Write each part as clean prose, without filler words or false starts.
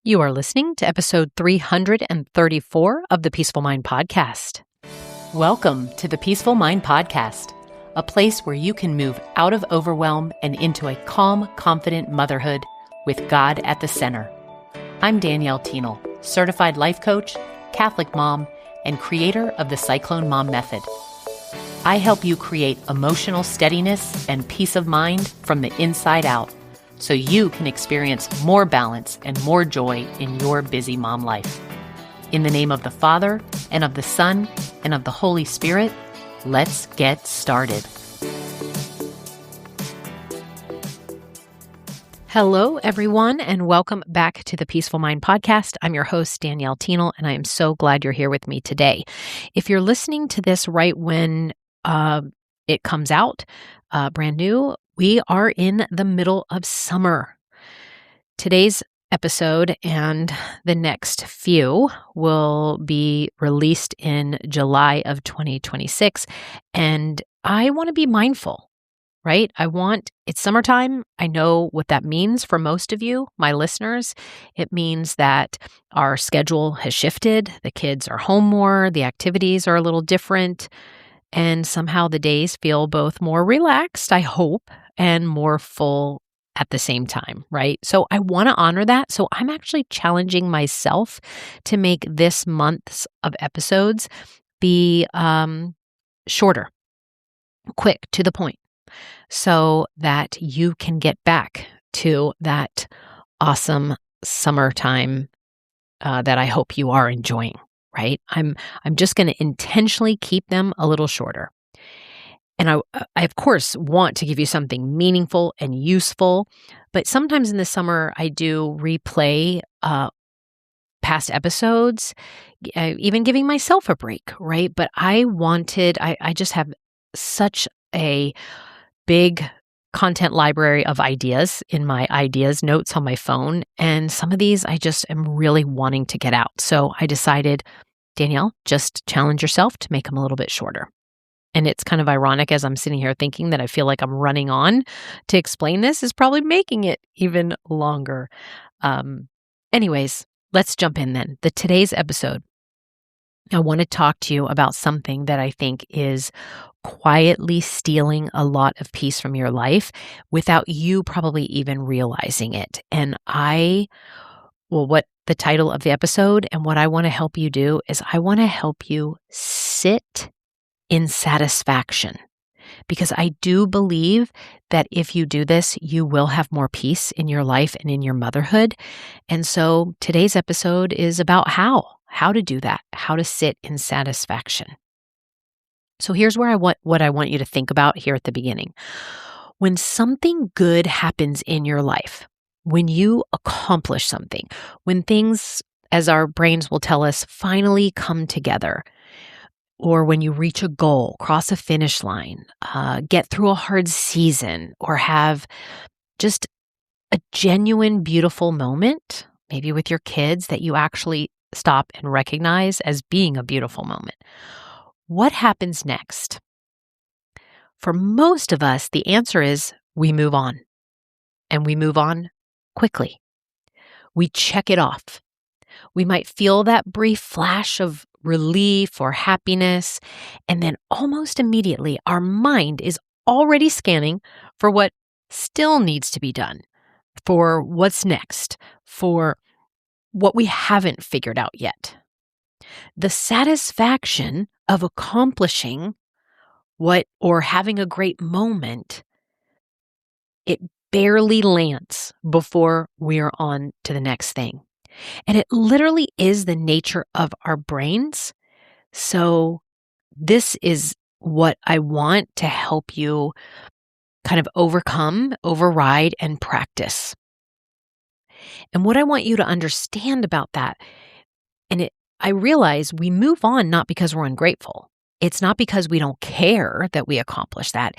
You are listening to episode 334 of the Peaceful Mind Podcast. Welcome to the Peaceful Mind Podcast, a place where you can move out of overwhelm and into a calm, confident motherhood with God at the center. I'm Danielle, certified life coach, Catholic mom, and creator of the Cyclone Mom Method. I help you create emotional steadiness and peace of mind from the inside out, so you can experience more balance and more joy in your busy mom life. In the name of the Father, and of the Son, and of the Holy Spirit, let's get started. Hello, everyone, and welcome back to the Peaceful Mind Podcast. I'm your host, Danielle, and I am so glad you're here with me today. If you're listening to this right when it comes out, brand new, we are in the middle of summer. Today's episode and the next few will be released in July of 2026. And I want to be mindful, right? It's summertime. I know what that means for most of you, my listeners. It means that our schedule has shifted. The kids are home more. The activities are a little different. And somehow the days feel both more relaxed, I hope, and more full at the same time, right? So I want to honor that. So I'm actually challenging myself to make this month's of episodes be shorter, quick, to the point, so that you can get back to that awesome summertime that I hope you are enjoying. Right? I'm just going to intentionally keep them a little shorter. And I of course want to give you something meaningful and useful, but sometimes in the summer I do replay past episodes, even giving myself a break, right? But I just have such a big content library of ideas in my ideas notes on my phone. And some of these I just am really wanting to get out. So I decided, Danielle, just challenge yourself to make them a little bit shorter. And it's kind of ironic as I'm sitting here thinking that I feel like I'm running on to explain this is probably making it even longer. Anyways, let's jump in then. Today's episode, I want to talk to you about something that I think is quietly stealing a lot of peace from your life without you probably even realizing it. And what the title of the episode and what I want to help you do is I want to help you sit in satisfaction, because I do believe that if you do this, you will have more peace in your life and in your motherhood. And so today's episode is about how to do that, how to sit in satisfaction. So here's where what I want you to think about here at the beginning. When something good happens in your life, when you accomplish something, when things, as our brains will tell us, finally come together, or when you reach a goal, cross a finish line, get through a hard season, or have just a genuine, beautiful moment, maybe with your kids that you actually stop and recognize as being a beautiful moment. What happens next? For most of us, the answer is we move on, and we move on quickly. We check it off. We might feel that brief flash of relief or happiness, and then almost immediately our mind is already scanning for what still needs to be done, for what's next, for what we haven't figured out yet. The satisfaction of accomplishing or having a great moment, it barely lands before we're on to the next thing. And it literally is the nature of our brains. So this is what I want to help you kind of overcome, override, and practice. And what I want you to understand about that, I realize we move on not because we're ungrateful. It's not because we don't care that we accomplish that.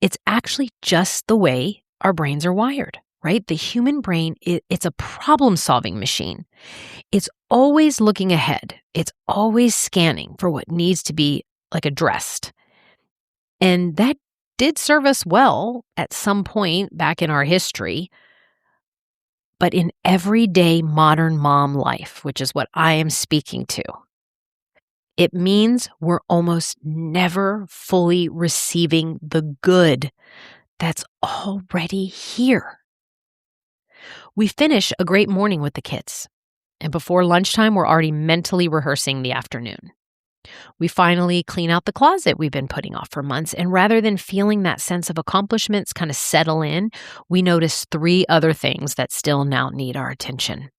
It's actually just the way our brains are wired, right? The human brain, it's a problem-solving machine. It's always looking ahead. It's always scanning for what needs to be addressed. And that did serve us well at some point back in our history. But in everyday modern mom life, which is what I am speaking to, it means we're almost never fully receiving the good that's already here. We finish a great morning with the kids, and before lunchtime, we're already mentally rehearsing the afternoon. We finally clean out the closet we've been putting off for months, and rather than feeling that sense of accomplishments kind of settle in, we notice 3 other things that still now need our attention.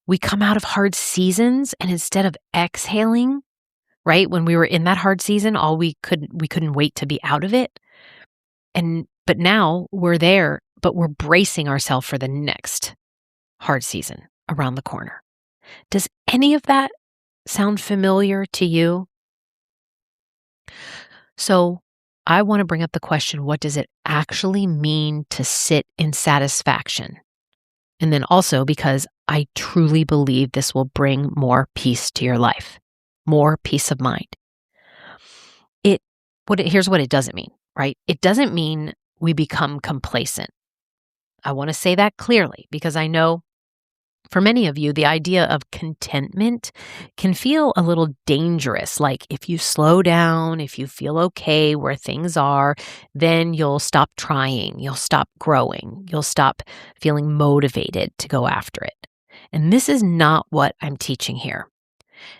We come out of hard seasons, and instead of exhaling, right, when we were in that hard season, we couldn't wait to be out of it. But now we're there, but we're bracing ourselves for the next hard season around the corner. Does any of that sound familiar to you? So I want to bring up the question, what does it actually mean to sit in satisfaction? And then also because I truly believe this will bring more peace to your life, more peace of mind. Here's what it doesn't mean, right? It doesn't mean we become complacent. I want to say that clearly because I know for many of you, the idea of contentment can feel a little dangerous. Like if you slow down, if you feel okay where things are, then you'll stop trying, you'll stop growing, you'll stop feeling motivated to go after it. And this is not what I'm teaching here.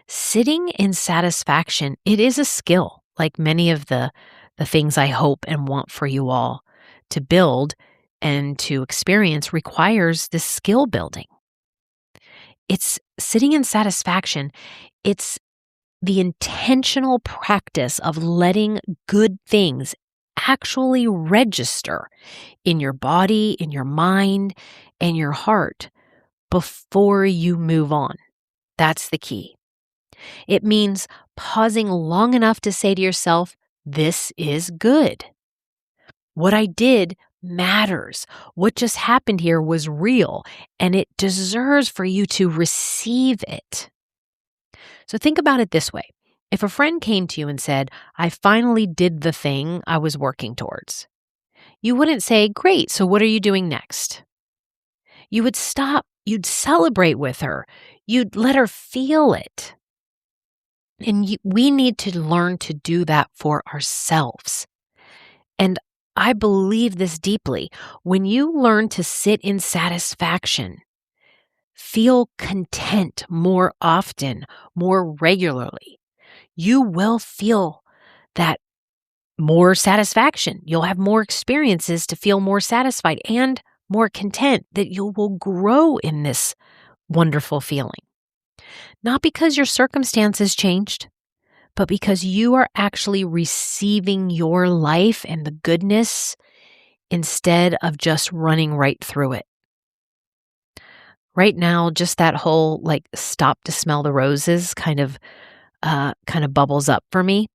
Sitting in satisfaction, it is a skill, like many of the things I hope and want for you all to build and to experience requires this skill building. It's sitting in satisfaction. It's the intentional practice of letting good things actually register in your body, in your mind, and your heart before you move on. That's the key. It means pausing long enough to say to yourself, this is good. What I did matters. What just happened here was real, and it deserves for you to receive it. So think about it this way. If a friend came to you and said, I finally did the thing I was working towards, you wouldn't say, great, so what are you doing next? You would stop. You'd celebrate with her. You'd let her feel it. And we need to learn to do that for ourselves. And I believe this deeply. When you learn to sit in satisfaction, feel content more often, more regularly, you will feel that more satisfaction. You'll have more experiences to feel more satisfied and more content, that you will grow in this wonderful feeling. Not because your circumstances changed, but because you are actually receiving your life and the goodness instead of just running right through it. Right now, just that whole stop to smell the roses kind of bubbles up for me.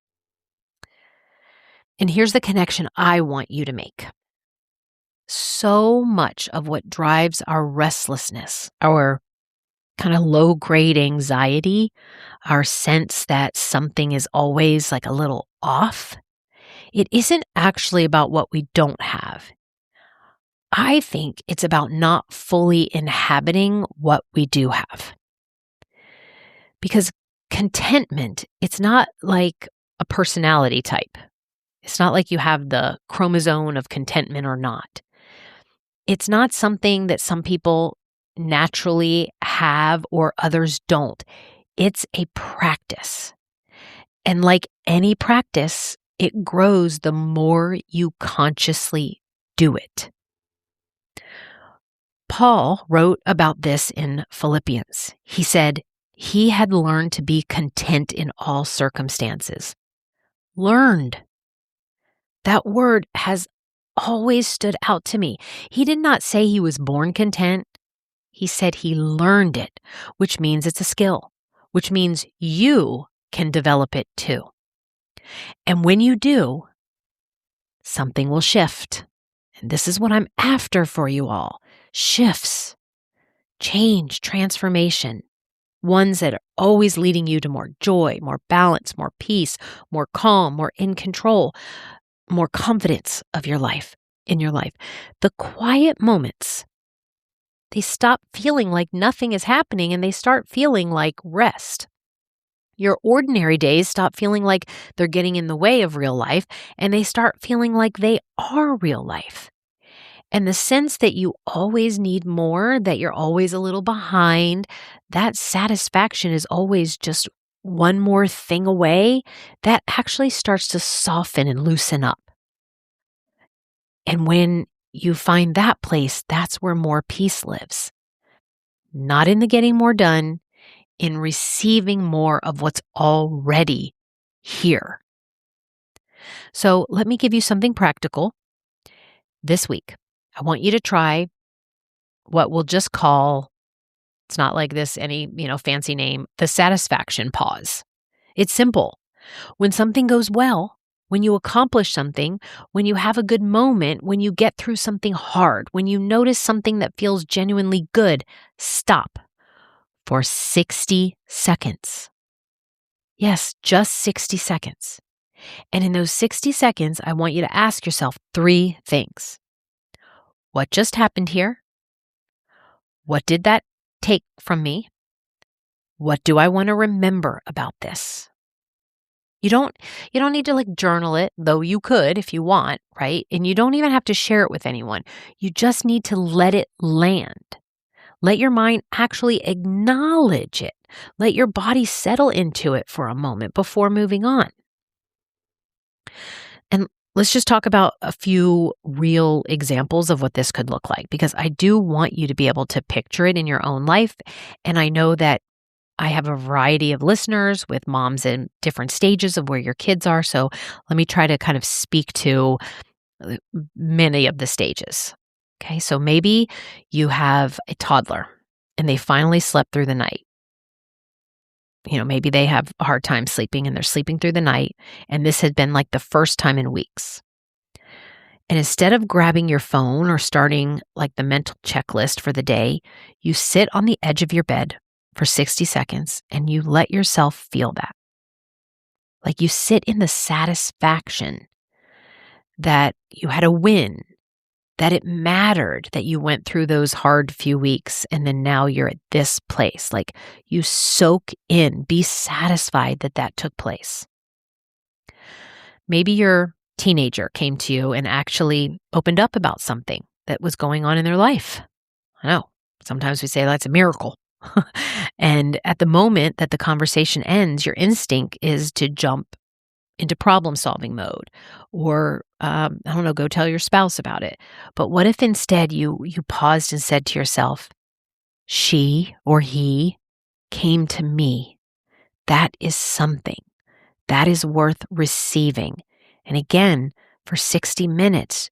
And here's the connection I want you to make. So much of what drives our restlessness, our kind of low-grade anxiety, our sense that something is always a little off, it isn't actually about what we don't have. I think it's about not fully inhabiting what we do have. Because contentment, it's not like a personality type. It's not like you have the chromosome of contentment or not. It's not something that some people naturally have or others don't. It's a practice. And like any practice, it grows the more you consciously do it. Paul wrote about this in Philippians. He said he had learned to be content in all circumstances. Learned. That word has always stood out to me. He did not say he was born content. He said he learned it, which means it's a skill, which means you can develop it too. And when you do, something will shift. And this is what I'm after for you all. Shifts, change, transformation, ones that are always leading you to more joy, more balance, more peace, more calm, more in control, more confidence of your life, in your life. The quiet moments they stop feeling like nothing is happening and they start feeling like rest. Your ordinary days stop feeling like they're getting in the way of real life and they start feeling like they are real life. And the sense that you always need more, that you're always a little behind, that satisfaction is always just one more thing away, that actually starts to soften and loosen up. And when you find that place, that's where more peace lives. Not in the getting more done, in receiving more of what's already here. So let me give you something practical. This week, I want you to try what we'll just call, it's not like this any, fancy name, the satisfaction pause. It's simple. When something goes well, when you accomplish something, when you have a good moment, when you get through something hard, when you notice something that feels genuinely good, stop for 60 seconds. Yes, just 60 seconds. And in those 60 seconds, I want you to ask yourself 3 things. What just happened here? What did that take from me? What do I want to remember about this? You don't need to journal it, though you could if you want, right? And you don't even have to share it with anyone. You just need to let it land. Let your mind actually acknowledge it. Let your body settle into it for a moment before moving on. And let's just talk about a few real examples of what this could look like, because I do want you to be able to picture it in your own life. And I know that I have a variety of listeners with moms in different stages of where your kids are. So let me try to kind of speak to many of the stages. Okay, so maybe you have a toddler and they finally slept through the night. Maybe they have a hard time sleeping and they're sleeping through the night. And this had been like the first time in weeks. And instead of grabbing your phone or starting like the mental checklist for the day, you sit on the edge of your bed for 60 seconds and you let yourself feel that. Like you sit in the satisfaction that you had a win, that it mattered that you went through those hard few weeks and then now you're at this place. Like you soak in, be satisfied that that took place. Maybe your teenager came to you and actually opened up about something that was going on in their life. I know, sometimes we say that's a miracle. And at the moment that the conversation ends, your instinct is to jump into problem-solving mode or, go tell your spouse about it. But what if instead you paused and said to yourself, she or he came to me. That is something. That is worth receiving. And again, for 60 minutes,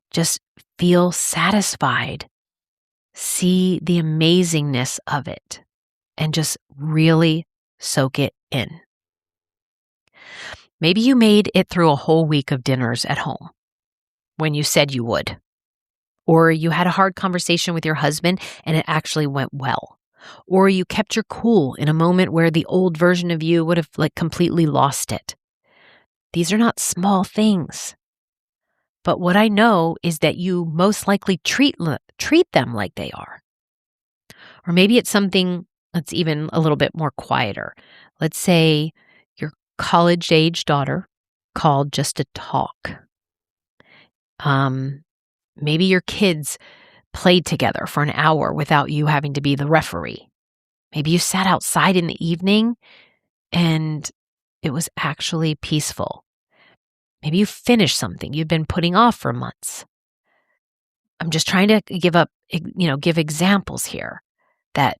just feel satisfied. See the amazingness of it and just really soak it in. Maybe you made it through a whole week of dinners at home when you said you would. Or you had a hard conversation with your husband and it actually went well. Or you kept your cool in a moment where the old version of you would have completely lost it. These are not small things. But what I know is that you most likely treat them like they are. Or maybe it's something that's even a little bit more quieter. Let's say your college-age daughter called just to talk. Maybe your kids played together for an hour without you having to be the referee. Maybe you sat outside in the evening and it was actually peaceful. Maybe you finished something you've been putting off for months. I'm just trying to give examples here that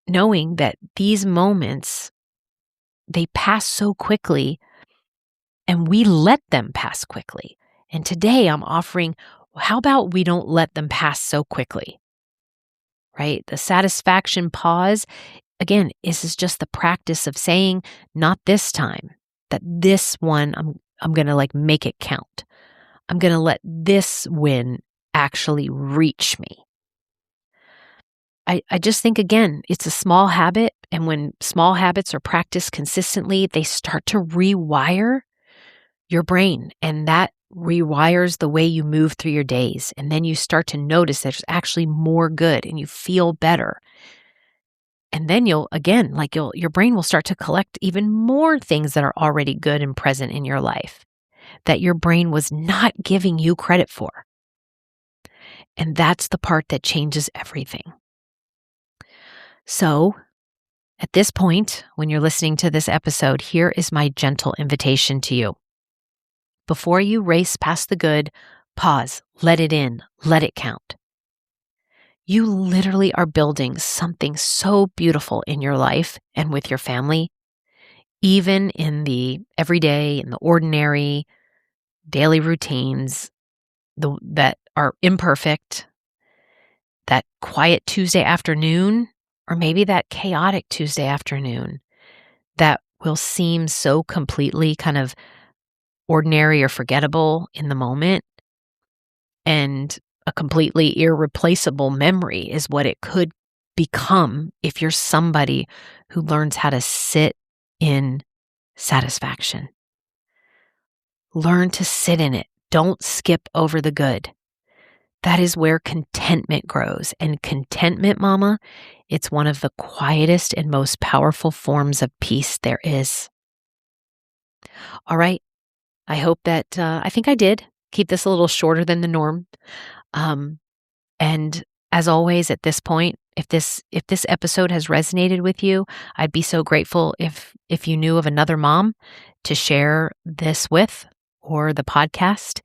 knowing that these moments, they pass so quickly and we let them pass quickly. And today I'm offering, how about we don't let them pass so quickly, right? The satisfaction pause, again, is just the practice of saying, not this time, that this one, I'm going to make it count. I'm going to let this win actually reach me. I just think, again, it's a small habit. And when small habits are practiced consistently, they start to rewire your brain. And that rewires the way you move through your days. And then you start to notice there's actually more good and you feel better. And then your brain will start to collect even more things that are already good and present in your life that your brain was not giving you credit for. And that's the part that changes everything. So, at this point, when you're listening to this episode, here is my gentle invitation to you. Before you race past the good, pause, let it in, let it count. You literally are building something so beautiful in your life and with your family, even in the everyday, in the ordinary, daily routines that are imperfect, that quiet Tuesday afternoon, or maybe that chaotic Tuesday afternoon that will seem so completely kind of ordinary or forgettable in the moment, and a completely irreplaceable memory is what it could become if you're somebody who learns how to sit in satisfaction. Learn to sit in it. Don't skip over the good. That is where contentment grows. And contentment, mama, it's one of the quietest and most powerful forms of peace there is. All right. I hope that, I think I did keep this a little shorter than the norm. And as always, at this point, if this episode has resonated with you, I'd be so grateful if you knew of another mom to share this with, or the podcast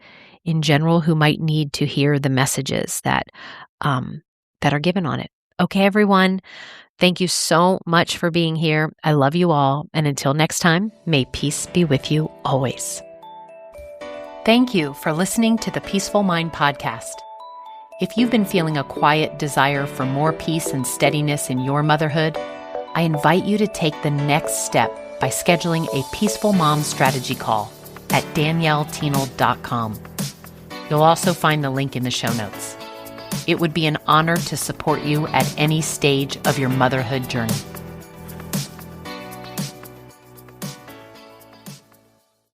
in general, who might need to hear the messages that are given on it. Okay, everyone. Thank you so much for being here. I love you all. And until next time, may peace be with you always. Thank you for listening to the Peaceful Mind podcast. If you've been feeling a quiet desire for more peace and steadiness in your motherhood, I invite you to take the next step by scheduling a Peaceful Mom strategy call at danielleteenel.com. You'll also find the link in the show notes. It would be an honor to support you at any stage of your motherhood journey.